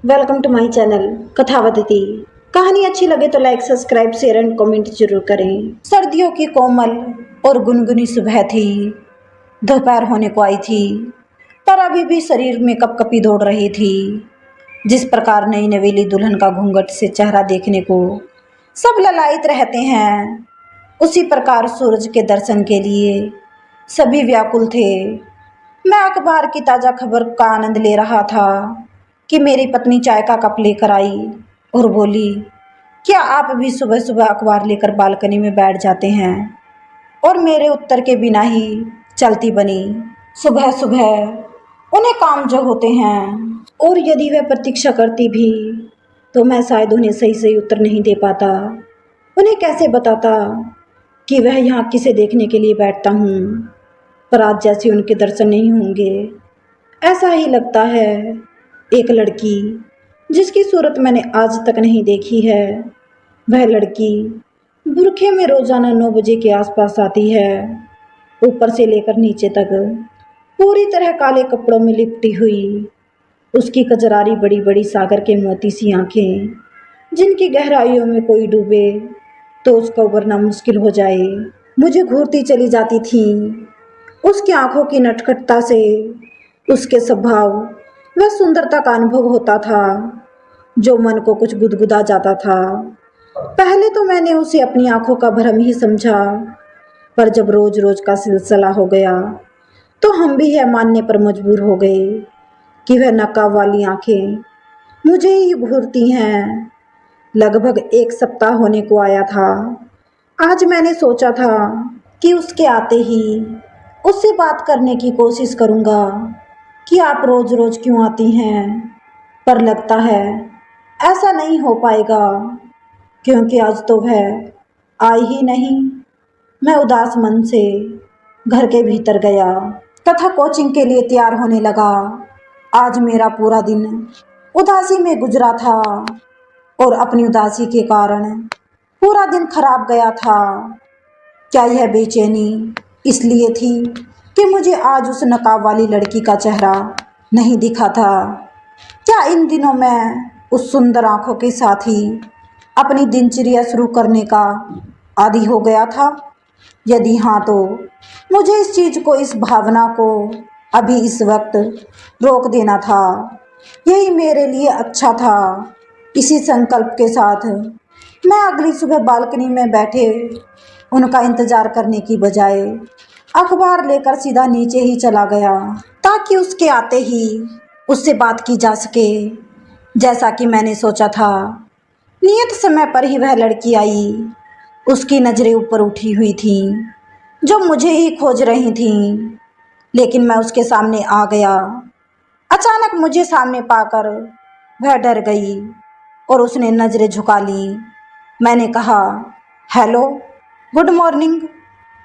Welcome to my channel Kathavadati. कहानी अच्छी लगे तो like subscribe share and comment जरूर करें। सर्दियों की कोमल और गुनगुनी सुबह थी। दोपहर होने को आई थी पर अभी भी शरीर में कपकपी दौड़ रही थी। जिस प्रकार नई नवेली दुल्हन का घूंघट से चेहरा देखने को सब ललायित रहते हैं, उसी प्रकार सूरज के दर्शन के लिए सभी व्याकुल थे। मैं अखबार की ताज़ा खबर का आनंद ले रहा था कि मेरी पत्नी चाय का कप लेकर आई और बोली, क्या आप भी सुबह सुबह अखबार लेकर बालकनी में बैठ जाते हैं? और मेरे उत्तर के बिना ही चलती बनी। सुबह सुबह उन्हें काम जो होते हैं, और यदि वह प्रतीक्षा करती भी तो मैं शायद उन्हें सही सही उत्तर नहीं दे पाता। उन्हें कैसे बताता कि वह यहाँ किसे देखने के लिए बैठता हूँ, पर आज जैसे उनके दर्शन नहीं होंगे ऐसा ही लगता है। एक लड़की जिसकी सूरत मैंने आज तक नहीं देखी है, वह लड़की बुरखे में रोजाना 9 बजे के आसपास आती है। ऊपर से लेकर नीचे तक पूरी तरह काले कपड़ों में लिपटी हुई, उसकी कजरारी बड़ी बड़ी सागर के मोती सी आंखें, जिनकी गहराइयों में कोई डूबे तो उसका उबरना मुश्किल हो जाए, मुझे घूरती चली जाती थी। उसकी आंखों की नटखटता से उसके स्वभाव वह सुंदरता का अनुभव होता था जो मन को कुछ गुदगुदा जाता था। पहले तो मैंने उसे अपनी आंखों का भ्रम ही समझा, पर जब रोज रोज का सिलसिला हो गया तो हम भी यह मानने पर मजबूर हो गए कि वह नकाब वाली आंखें मुझे ही घूरती हैं। लगभग 1 सप्ताह होने को आया था। आज मैंने सोचा था कि उसके आते ही उससे बात करने की कोशिश करूंगा कि आप रोज रोज क्यों आती हैं, पर लगता है ऐसा नहीं हो पाएगा क्योंकि आज तो वह आई ही नहीं। मैं उदास मन से घर के भीतर गया तथा कोचिंग के लिए तैयार होने लगा। आज मेरा पूरा दिन उदासी में गुजरा था और अपनी उदासी के कारण पूरा दिन खराब गया था। क्या यह बेचैनी इसलिए थी कि मुझे आज उस नकाब वाली लड़की का चेहरा नहीं दिखा था? क्या इन दिनों मैं उस सुंदर आंखों के साथ ही अपनी दिनचर्या शुरू करने का आदी हो गया था? यदि हाँ तो मुझे इस चीज को, इस भावना को अभी इस वक्त रोक देना था। यही मेरे लिए अच्छा था। इसी संकल्प के साथ मैं अगली सुबह बालकनी में बैठे उनका इंतजार करने की बजाय अखबार लेकर सीधा नीचे ही चला गया ताकि उसके आते ही उससे बात की जा सके। जैसा कि मैंने सोचा था, नियत समय पर ही वह लड़की आई। उसकी नजरें ऊपर उठी हुई थीं जो मुझे ही खोज रही थीं, लेकिन मैं उसके सामने आ गया। अचानक मुझे सामने पाकर वह डर गई और उसने नजरें झुका ली। मैंने कहा, हेलो, गुड मॉर्निंग।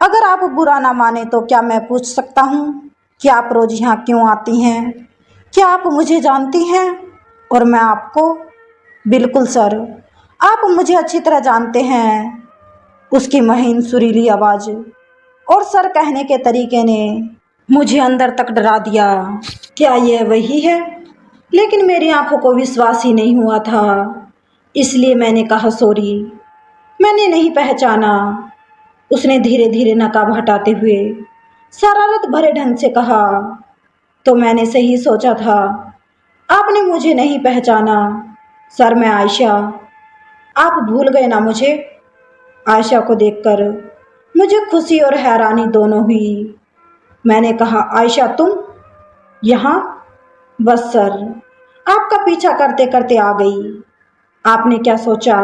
अगर आप बुरा ना माने तो क्या मैं पूछ सकता हूँ कि आप रोज यहाँ क्यों आती हैं? क्या आप मुझे जानती हैं और मैं आपको? बिल्कुल सर, आप मुझे अच्छी तरह जानते हैं। उसकी महीन सुरीली आवाज और सर कहने के तरीके ने मुझे अंदर तक डरा दिया। क्या यह वही है? लेकिन मेरी आंखों को विश्वास ही नहीं हुआ था, इसलिए मैंने कहा, सॉरी, मैंने नहीं पहचाना। उसने धीरे धीरे नकाब हटाते हुए शरारत भरे ढंग से कहा, तो मैंने सही सोचा था, आपने मुझे नहीं पहचाना। सर, मैं आयशा। आप भूल गए ना मुझे? आयशा को देखकर मुझे खुशी और हैरानी दोनों हुई। मैंने कहा, आयशा तुम यहाँ? बस सर, आपका पीछा करते करते आ गई। आपने क्या सोचा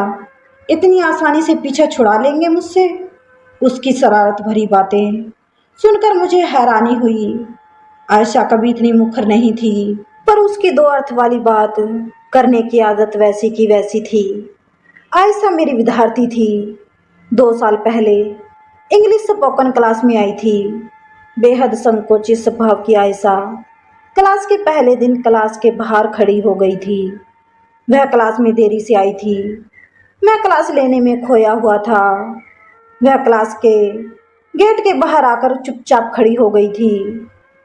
इतनी आसानी से पीछा छुड़ा लेंगे मुझसे? उसकी शरारत भरी बातें सुनकर मुझे हैरानी हुई। आयशा कभी इतनी मुखर नहीं थी, पर उसकी 2 अर्थ वाली बात करने की आदत वैसी की वैसी थी। आयशा मेरी विद्यार्थी थी। 2 साल पहले इंग्लिश स्पोकन क्लास में आई थी। बेहद संकोचित स्वभाव की आयशा क्लास के पहले दिन क्लास के बाहर खड़ी हो गई थी। वह क्लास में देरी से आई थी। मैं क्लास लेने में खोया हुआ था। वह क्लास के गेट के बाहर आकर चुपचाप खड़ी हो गई थी।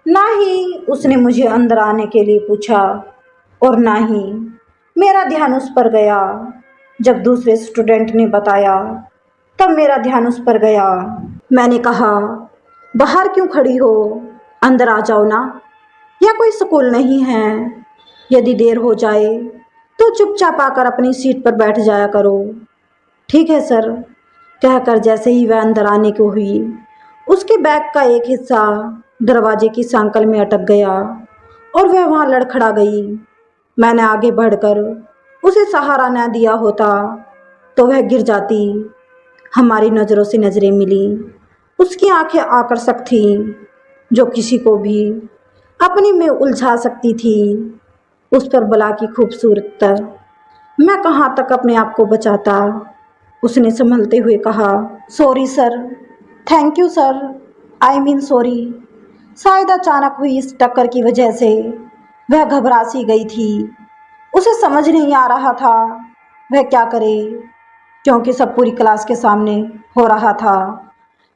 ना ही उसने मुझे अंदर आने के लिए पूछा और ना ही मेरा ध्यान उस पर गया। जब दूसरे स्टूडेंट ने बताया तब मेरा ध्यान उस पर गया। मैंने कहा, बाहर क्यों खड़ी हो, अंदर आ जाओ ना, या कोई स्कूल नहीं है? यदि देर हो जाए तो चुपचाप आकर अपनी सीट पर बैठ जाया करो। ठीक है सर, कहकर जैसे ही वह अंदर आने को हुई, उसके बैग का एक हिस्सा दरवाजे की सांकल में अटक गया और वह वहां लड़खड़ा गई। मैंने आगे बढ़कर उसे सहारा न दिया होता तो वह गिर जाती। हमारी नज़रों से नज़रें मिली। उसकी आंखें आकर्षक थीं, जो किसी को भी अपनी में उलझा सकती थी। उस पर बला की खूबसूरत। मैं कहाँ तक अपने आप को बचाता। उसने संभलते हुए कहा, sorry sir, thank you sir, I mean sorry. शायद अचानक हुई इस टक्कर की वजह से वह घबरा सी गई थी। उसे समझ नहीं आ रहा था वह क्या करे, क्योंकि सब पूरी क्लास के सामने हो रहा था।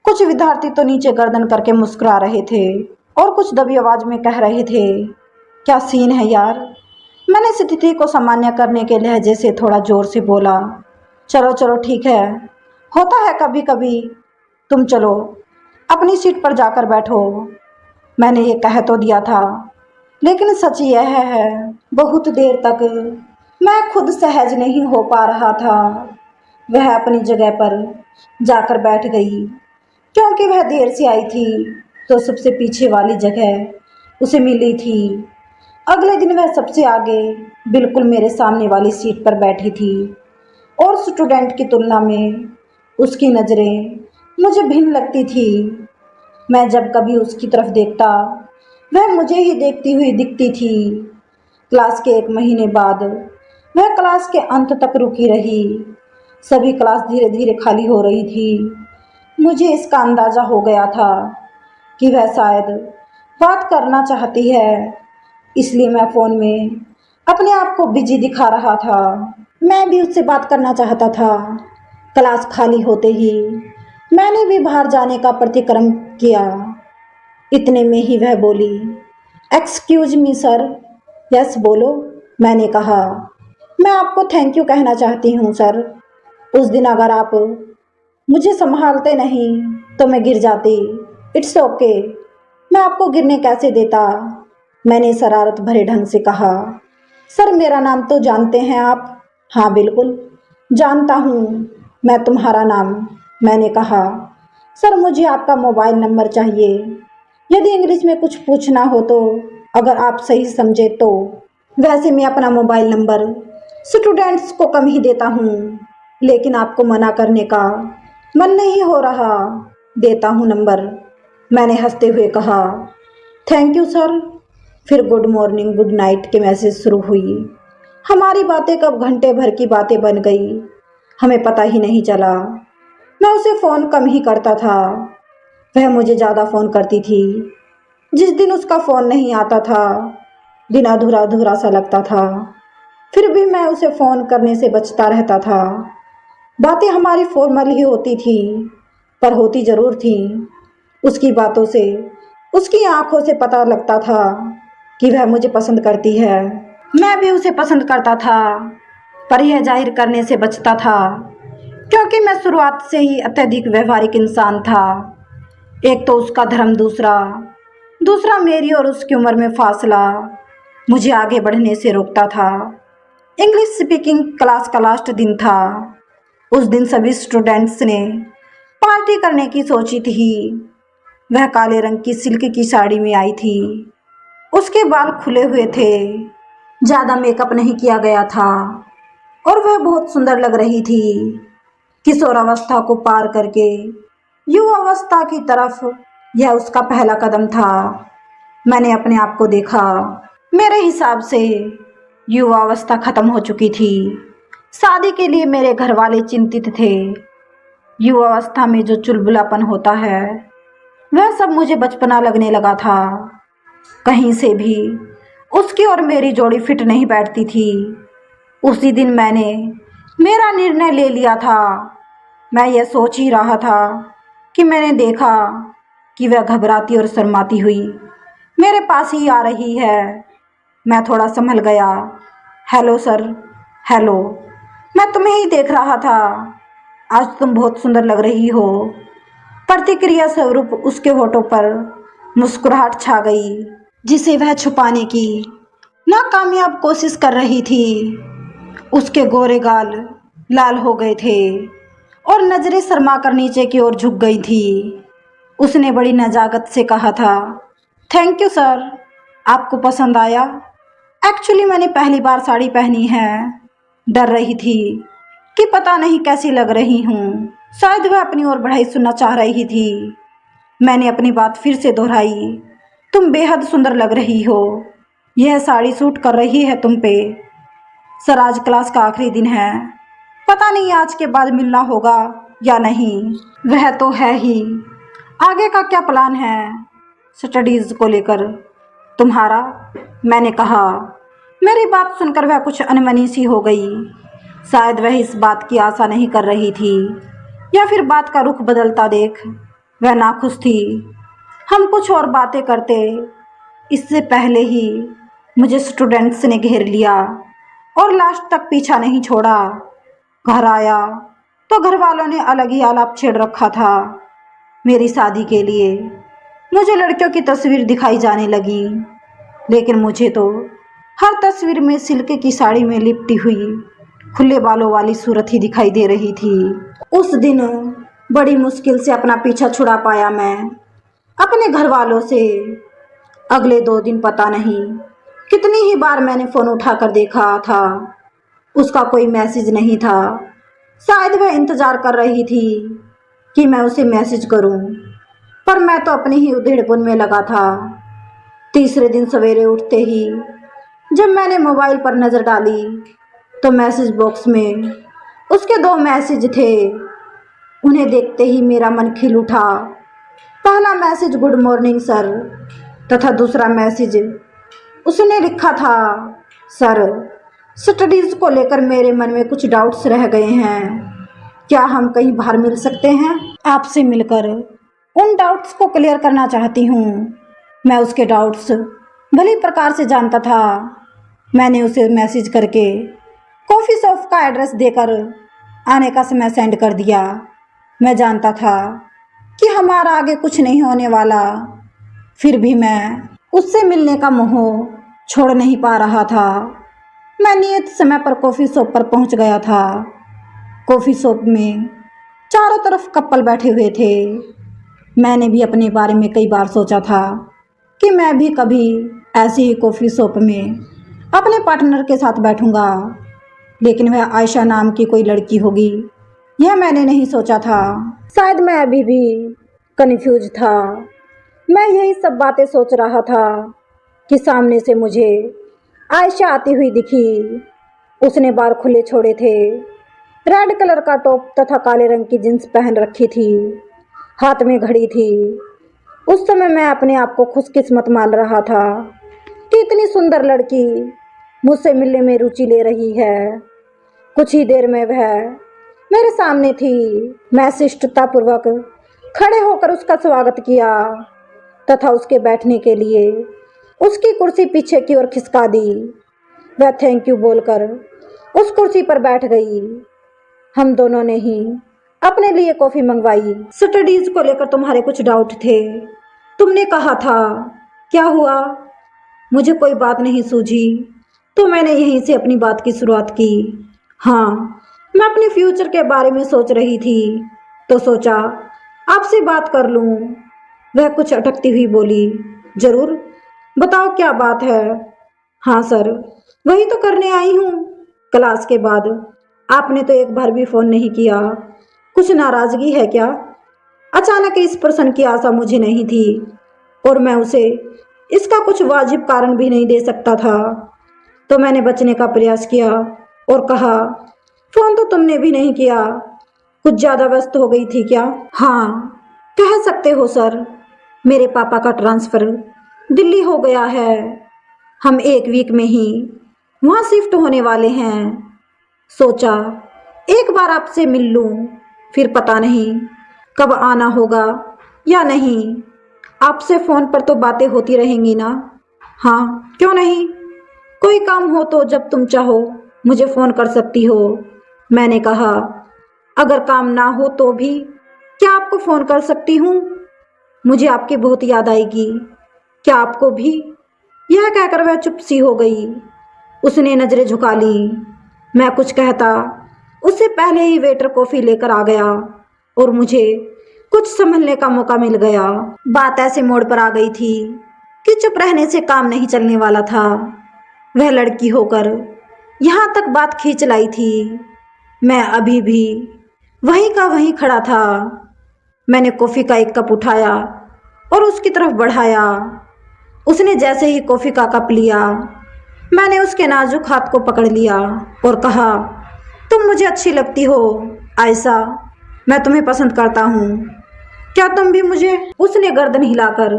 कुछ विद्यार्थी तो नीचे गर्दन करके मुस्कुरा रहे थे और कुछ दबी आवाज में कह रहे थे, क्या सीन है यार। मैंने स्थिति को सामान्य करने के लहजे से थोड़ा जोर से बोला, चलो चलो ठीक है, होता है कभी कभी, तुम चलो अपनी सीट पर जाकर बैठो। मैंने ये कह तो दिया था, लेकिन सच यह है बहुत देर तक मैं खुद सहज नहीं हो पा रहा था। वह अपनी जगह पर जाकर बैठ गई। क्योंकि वह देर से आई थी तो सबसे पीछे वाली जगह उसे मिली थी। अगले दिन वह सबसे आगे बिल्कुल मेरे सामने वाली सीट पर बैठी थी और स्टूडेंट की तुलना में उसकी नज़रें मुझे भिन्न लगती थी। मैं जब कभी उसकी तरफ देखता वह मुझे ही देखती हुई दिखती थी। क्लास के 1 महीने बाद वह क्लास के अंत तक रुकी रही। सभी क्लास धीरे धीरे खाली हो रही थी। मुझे इसका अंदाज़ा हो गया था कि वह शायद बात करना चाहती है, इसलिए मैं फ़ोन में अपने आप को बिजी दिखा रहा था। मैं भी उससे बात करना चाहता था। क्लास खाली होते ही मैंने भी बाहर जाने का प्रतिक्रम किया। इतने में ही वह बोली, एक्सक्यूज मी सर। यस बोलो, मैंने कहा। मैं आपको थैंक यू कहना चाहती हूँ सर। उस दिन अगर आप मुझे संभालते नहीं तो मैं गिर जाती। इट्स ओके, मैं आपको गिरने कैसे देता, मैंने शरारत भरे ढंग से कहा। सर मेरा नाम तो जानते हैं आप? हाँ बिल्कुल जानता हूँ मैं तुम्हारा नाम, मैंने कहा। सर मुझे आपका मोबाइल नंबर चाहिए, यदि इंग्लिश में कुछ पूछना हो तो, अगर आप सही समझे तो। वैसे मैं अपना मोबाइल नंबर स्टूडेंट्स को कम ही देता हूँ, लेकिन आपको मना करने का मन नहीं हो रहा, देता हूँ नंबर, मैंने हंसते हुए कहा। Thank you sir. फिर गुड मॉर्निंग गुड नाइट के मैसेज शुरू हुई। हमारी बातें कब घंटे भर की बातें बन गई हमें पता ही नहीं चला। मैं उसे फ़ोन कम ही करता था, वह मुझे ज़्यादा फ़ोन करती थी। जिस दिन उसका फ़ोन नहीं आता था दिन अधूरा अधूरा सा लगता था। फिर भी मैं उसे फ़ोन करने से बचता रहता था। बातें हमारी फॉर्मल ही होती थी, पर होती ज़रूर थी। उसकी बातों से, उसकी आंखों से पता लगता था कि वह मुझे पसंद करती है। मैं भी उसे पसंद करता था, पर यह जाहिर करने से बचता था, क्योंकि मैं शुरुआत से ही अत्यधिक व्यवहारिक इंसान था। एक तो उसका धर्म, दूसरा मेरी और उसकी उम्र में फासला मुझे आगे बढ़ने से रोकता था। इंग्लिश स्पीकिंग क्लास का लास्ट दिन था। उस दिन सभी स्टूडेंट्स ने पार्टी करने की सोची थी। वह काले रंग की सिल्क की साड़ी में आई थी। उसके बाल खुले हुए थे, ज़्यादा मेकअप नहीं किया गया था और वह बहुत सुंदर लग रही थी। किशोरावस्था को पार करके युवावस्था की तरफ यह उसका पहला कदम था। मैंने अपने आप को देखा। मेरे हिसाब से युवावस्था खत्म हो चुकी थी। शादी के लिए मेरे घर वाले चिंतित थे। युवावस्था में जो चुलबुलापन होता है वह सब मुझे बचपना लगने लगा था। कहीं से भी उसकी और मेरी जोड़ी फिट नहीं बैठती थी। उसी दिन मैंने मेरा निर्णय ले लिया था। मैं यह सोच ही रहा था कि मैंने देखा कि वह घबराती और शर्माती हुई मेरे पास ही आ रही है। मैं थोड़ा संभल गया। हेलो सर, हेलो, मैं तुम्हें ही देख रहा था। आज तुम बहुत सुंदर लग रही हो। प्रतिक्रिया स्वरूप उसके होठों पर मुस्कुराहट छा गई, जिसे वह छुपाने की नाकामयाब कोशिश कर रही थी। उसके गोरे गाल लाल हो गए थे और नजरें शर्मा कर नीचे की ओर झुक गई थी। उसने बड़ी नजाकत से कहा था, थैंक यू सर, आपको पसंद आया? एक्चुअली मैंने पहली बार साड़ी पहनी है। डर रही थी कि पता नहीं कैसी लग रही हूँ। शायद वह अपनी ओर बढ़ाई सुनना चाह रही थी। मैंने अपनी बात फिर से दोहराई, तुम बेहद सुंदर लग रही हो। यह साड़ी सूट कर रही है तुम पे। सर, आज क्लास का आखिरी दिन है। पता नहीं आज के बाद मिलना होगा या नहीं। वह तो है ही। आगे का क्या प्लान है स्टडीज को लेकर तुम्हारा? मैंने कहा। मेरी बात सुनकर वह कुछ अनमनी सी हो गई। शायद वह इस बात की आशा नहीं कर रही थी, या फिर बात का रुख बदलता देख वह नाखुश थी। हम कुछ और बातें करते, इससे पहले ही मुझे स्टूडेंट्स ने घेर लिया और लास्ट तक पीछा नहीं छोड़ा। घर आया तो घर वालों ने अलग ही आलाप छेड़ रखा था। मेरी शादी के लिए मुझे लड़कियों की तस्वीर दिखाई जाने लगी, लेकिन मुझे तो हर तस्वीर में सिल्क की साड़ी में लिपटी हुई खुले बालों वाली सूरत ही दिखाई दे रही थी। उस दिन बड़ी मुश्किल से अपना पीछा छुड़ा पाया मैं अपने घर वालों से। अगले 2 दिन पता नहीं कितनी ही बार मैंने फ़ोन उठाकर देखा था, उसका कोई मैसेज नहीं था। शायद वह इंतज़ार कर रही थी कि मैं उसे मैसेज करूं, पर मैं तो अपनी ही उधेड़पुन में लगा था। तीसरे दिन सवेरे उठते ही जब मैंने मोबाइल पर नज़र डाली तो मैसेज बॉक्स में उसके 2 मैसेज थे। उन्हें देखते ही मेरा मन खिल उठा। पहला मैसेज गुड मॉर्निंग सर, तथा दूसरा मैसेज उसने लिखा था, सर, स्टडीज़ को लेकर मेरे मन में कुछ डाउट्स रह गए हैं। क्या हम कहीं बाहर मिल सकते हैं? आपसे मिलकर उन डाउट्स को क्लियर करना चाहती हूँ। मैं उसके डाउट्स भली प्रकार से जानता था। मैंने उसे मैसेज करके कॉफ़ी शॉप का एड्रेस देकर आने का समय सेंड कर दिया। मैं जानता था कि हमारा आगे कुछ नहीं होने वाला, फिर भी मैं उससे मिलने का मोह छोड़ नहीं पा रहा था। मैं नियत समय पर कॉफ़ी शॉप पर पहुंच गया था। कॉफ़ी शॉप में चारों तरफ कपल बैठे हुए थे। मैंने भी अपने बारे में कई बार सोचा था कि मैं भी कभी ऐसी ही कॉफ़ी शॉप में अपने पार्टनर के साथ बैठूंगा, लेकिन वह आयशा नाम की कोई लड़की होगी, यह मैंने नहीं सोचा था। शायद मैं अभी भी कन्फ्यूज था। मैं यही सब बातें सोच रहा था कि सामने से मुझे आयशा आती हुई दिखी। उसने बाल खुले छोड़े थे, रेड कलर का टॉप तथा काले रंग की जींस पहन रखी थी, हाथ में घड़ी थी। उस समय मैं अपने आप को खुशकिस्मत मान रहा था कि इतनी सुंदर लड़की मुझसे मिलने में रुचि ले रही है। कुछ ही देर में वह मेरे सामने थी। मैं शिष्टतापूर्वक खड़े होकर उसका स्वागत किया तथा उसके बैठने के लिए उसकी कुर्सी पीछे की ओर खिसका दी। वह थैंक यू बोलकर उस कुर्सी पर बैठ गई। हम दोनों ने ही अपने लिए कॉफ़ी मंगवाई। स्टडीज को लेकर तुम्हारे कुछ डाउट थे, तुमने कहा था। क्या हुआ? मुझे कोई बात नहीं सूझी तो मैंने यहीं से अपनी बात की शुरुआत की। हाँ, मैं अपने फ्यूचर के बारे में सोच रही थी तो सोचा आपसे बात कर लूँ। वह कुछ अटकती हुई बोली, जरूर, बताओ क्या बात है। हाँ सर, वही तो करने आई हूँ। क्लास के बाद आपने तो एक बार भी फ़ोन नहीं किया। कुछ नाराज़गी है क्या? अचानक इस प्रश्न की आशा मुझे नहीं थी और मैं उसे इसका कुछ वाजिब कारण भी नहीं दे सकता था। तो मैंने बचने का प्रयास किया और कहा, फ़ोन तो तुमने भी नहीं किया, कुछ ज़्यादा व्यस्त हो गई थी क्या? हाँ, कह सकते हो सर, मेरे पापा का ट्रांसफ़र दिल्ली हो गया है। हम 1 वीक में ही वहाँ शिफ्ट होने वाले हैं। सोचा एक बार आपसे मिल लूँ, फिर पता नहीं कब आना होगा या नहीं। आपसे फ़ोन पर तो बातें होती रहेंगी ना? हाँ, क्यों नहीं। कोई काम हो तो जब तुम चाहो मुझे फ़ोन कर सकती हो। मैंने कहा, अगर काम ना हो तो भी क्या आपको फ़ोन कर सकती हूँ? मुझे आपकी बहुत याद आएगी। क्या आपको भी? यह कहकर वह चुप सी हो गई। उसने नज़रें झुका ली। मैं कुछ कहता उससे पहले ही वेटर कॉफ़ी लेकर आ गया और मुझे कुछ संभलने का मौका मिल गया। बात ऐसे मोड़ पर आ गई थी कि चुप रहने से काम नहीं चलने वाला था। वह लड़की होकर यहाँ तक बात खींच लाई थी। मैं अभी भी वहीं का वहीं खड़ा था। मैंने कॉफ़ी का एक कप उठाया और उसकी तरफ बढ़ाया। उसने जैसे ही कॉफ़ी का कप लिया, मैंने उसके नाजुक हाथ को पकड़ लिया और कहा, तुम मुझे अच्छी लगती हो आयशा, मैं तुम्हें पसंद करता हूँ। क्या तुम भी मुझे? उसने गर्दन हिलाकर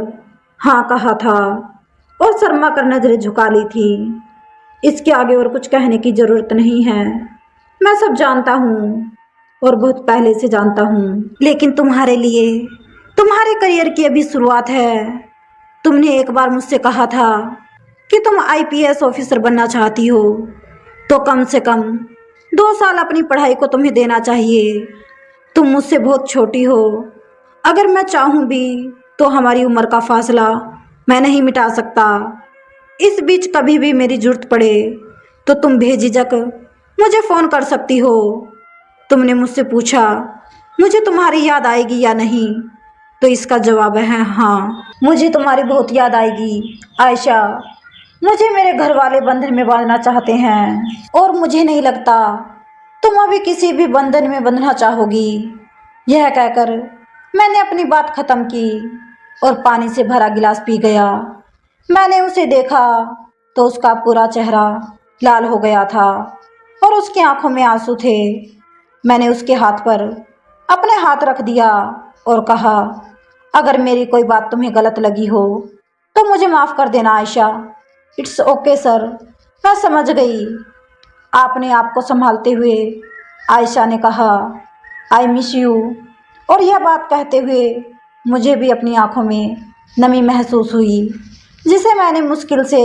हाँ कहा था और शर्मा कर नजरें झुका ली थी। इसके आगे और कुछ कहने की जरूरत नहीं है। मैं सब जानता हूँ और बहुत पहले से जानता हूँ, लेकिन तुम्हारे लिए, तुम्हारे करियर की अभी शुरुआत है। तुमने एक बार मुझसे कहा था कि तुम आईपीएस ऑफिसर बनना चाहती हो, तो कम से कम 2 साल अपनी पढ़ाई को तुम्हें देना चाहिए। तुम मुझसे बहुत छोटी हो। अगर मैं चाहूँ भी तो हमारी उम्र का फासला मैं नहीं मिटा सकता। इस बीच कभी भी मेरी जरूरत पड़े तो तुम बेझिझक मुझे फ़ोन कर सकती हो। तुमने मुझसे पूछा मुझे तुम्हारी याद आएगी या नहीं, तो इसका जवाब है हाँ, मुझे तुम्हारी बहुत याद आएगी आयशा। मुझे मेरे घर वाले बंधन में बांधना चाहते हैं और मुझे नहीं लगता तुम अभी किसी भी बंधन में बंधना चाहोगी। यह कहकर मैंने अपनी बात खत्म की और पानी से भरा गिलास पी गया। मैंने उसे देखा तो उसका पूरा चेहरा लाल हो गया था और उसकी आंखों में आंसू थे। मैंने उसके हाथ पर अपने हाथ रख दिया और कहा, अगर मेरी कोई बात तुम्हें गलत लगी हो तो मुझे माफ़ कर देना आयशा। इट्स ओके सर, मैं समझ गई। आपने आप को संभालते हुए आयशा ने कहा, आई मिस यू। और यह बात कहते हुए मुझे भी अपनी आंखों में नमी महसूस हुई, जिसे मैंने मुश्किल से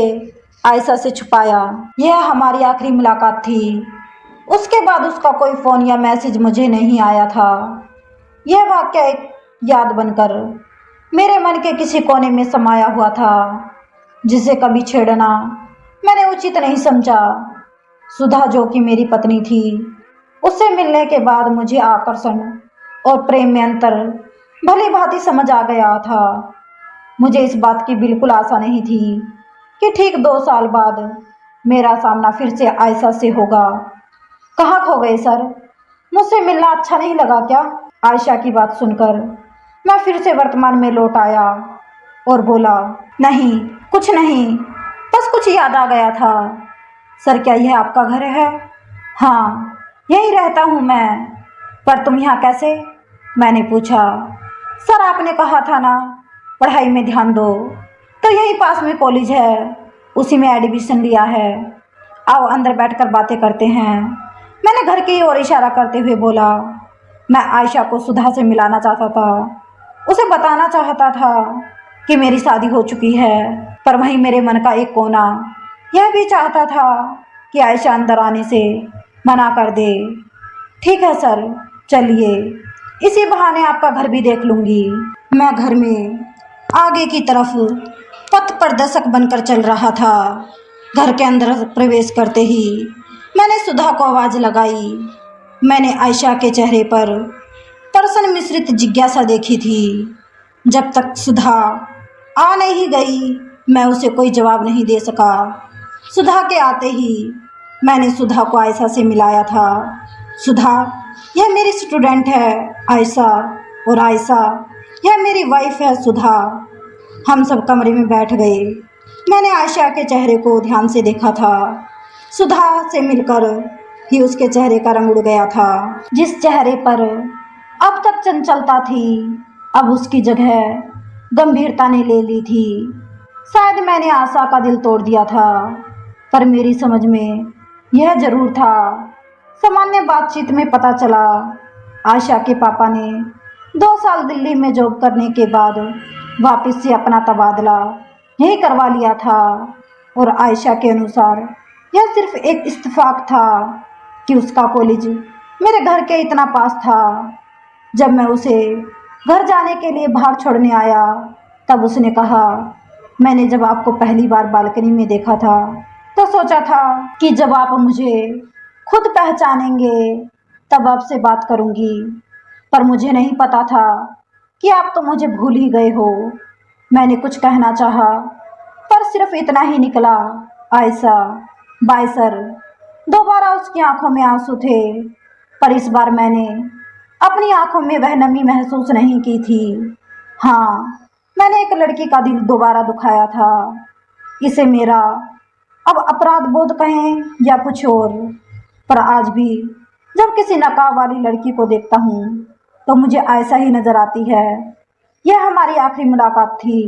आयशा से छुपाया। यह हमारी आखिरी मुलाकात थी। उसके बाद उसका कोई फ़ोन या मैसेज मुझे नहीं आया था। यह वाक़या एक याद बनकर मेरे मन के किसी कोने में समाया हुआ था, जिसे कभी छेड़ना मैंने उचित नहीं समझा। सुधा, जो कि मेरी पत्नी थी, उससे मिलने के बाद मुझे आकर्षण और प्रेम में अंतर भली भांति समझ आ गया था। मुझे इस बात की बिल्कुल आशा नहीं थी कि ठीक 2 साल बाद मेरा सामना फिर से आयशा से होगा। कहाँ खो गए सर? मुझसे मिलना अच्छा नहीं लगा क्या? आयशा की बात सुनकर मैं फिर से वर्तमान में लौट आया और बोला, नहीं, कुछ नहीं, बस कुछ याद आ गया था। सर, क्या यह आपका घर है? हाँ, यहीं रहता हूँ मैं। पर तुम यहाँ कैसे? मैंने पूछा। सर, आपने कहा था ना पढ़ाई में ध्यान दो, तो यहीं पास में कॉलेज है, उसी में एडमिशन लिया है। आओ अंदर बैठकर बातें करते हैं। मैंने घर की ओर इशारा करते हुए बोला। मैं आयशा को सुधा से मिलाना चाहता था, उसे बताना चाहता था कि मेरी शादी हो चुकी है, पर वहीं मेरे मन का एक कोना यह भी चाहता था कि आयशा अंदर आने से मना कर दे। ठीक है सर, चलिए, इसी बहाने आपका घर भी देख लूँगी। मैं घर में आगे की तरफ पथ प्रदर्शक बनकर चल रहा था। घर के अंदर प्रवेश करते ही मैंने सुधा को आवाज़ लगाई। मैंने आयशा के चेहरे पर प्रसन्न मिश्रित जिज्ञासा देखी थी। जब तक सुधा आ नहीं गई, मैं उसे कोई जवाब नहीं दे सका। सुधा के आते ही मैंने सुधा को आयशा से मिलाया था। सुधा, यह मेरी स्टूडेंट है आयशा, और आयशा, यह मेरी वाइफ है सुधा। हम सब कमरे में बैठ गए। मैंने आयशा के चेहरे को ध्यान से देखा था। सुधा से मिलकर ही उसके चेहरे का रंग उड़ गया था। जिस चेहरे पर अब तक चंचलता थी, अब उसकी जगह गंभीरता ने ले ली थी। शायद मैंने आशा का दिल तोड़ दिया था, पर मेरी समझ में यह जरूर था। सामान्य बातचीत में पता चला आयशा के पापा ने 2 साल दिल्ली में जॉब करने के बाद वापस से अपना तबादला यही करवा लिया था, और आयशा के अनुसार यह सिर्फ एक इत्तेफाक था कि उसका कॉलेज मेरे घर के इतना पास था। जब मैं उसे घर जाने के लिए बाहर छोड़ने आया तब उसने कहा, मैंने जब आपको पहली बार बालकनी में देखा था तो सोचा था कि जब आप मुझे खुद पहचानेंगे तब आपसे बात करूंगी, पर मुझे नहीं पता था कि आप तो मुझे भूल ही गए हो। मैंने कुछ कहना चाहा पर सिर्फ इतना ही निकला, आयशा बाय सर। दोबारा उसकी आंखों में आंसू थे, पर इस बार मैंने अपनी आंखों में वह नमी महसूस नहीं की थी। हाँ, मैंने एक लड़की का दिल दोबारा दुखाया था। इसे मेरा अब अपराध बोध कहें या कुछ और, पर आज भी जब किसी नकाब वाली लड़की को देखता हूँ तो मुझे ऐसा ही नजर आती है। यह हमारी आखिरी मुलाकात थी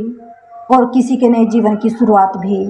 और किसी के नए जीवन की शुरुआत भी।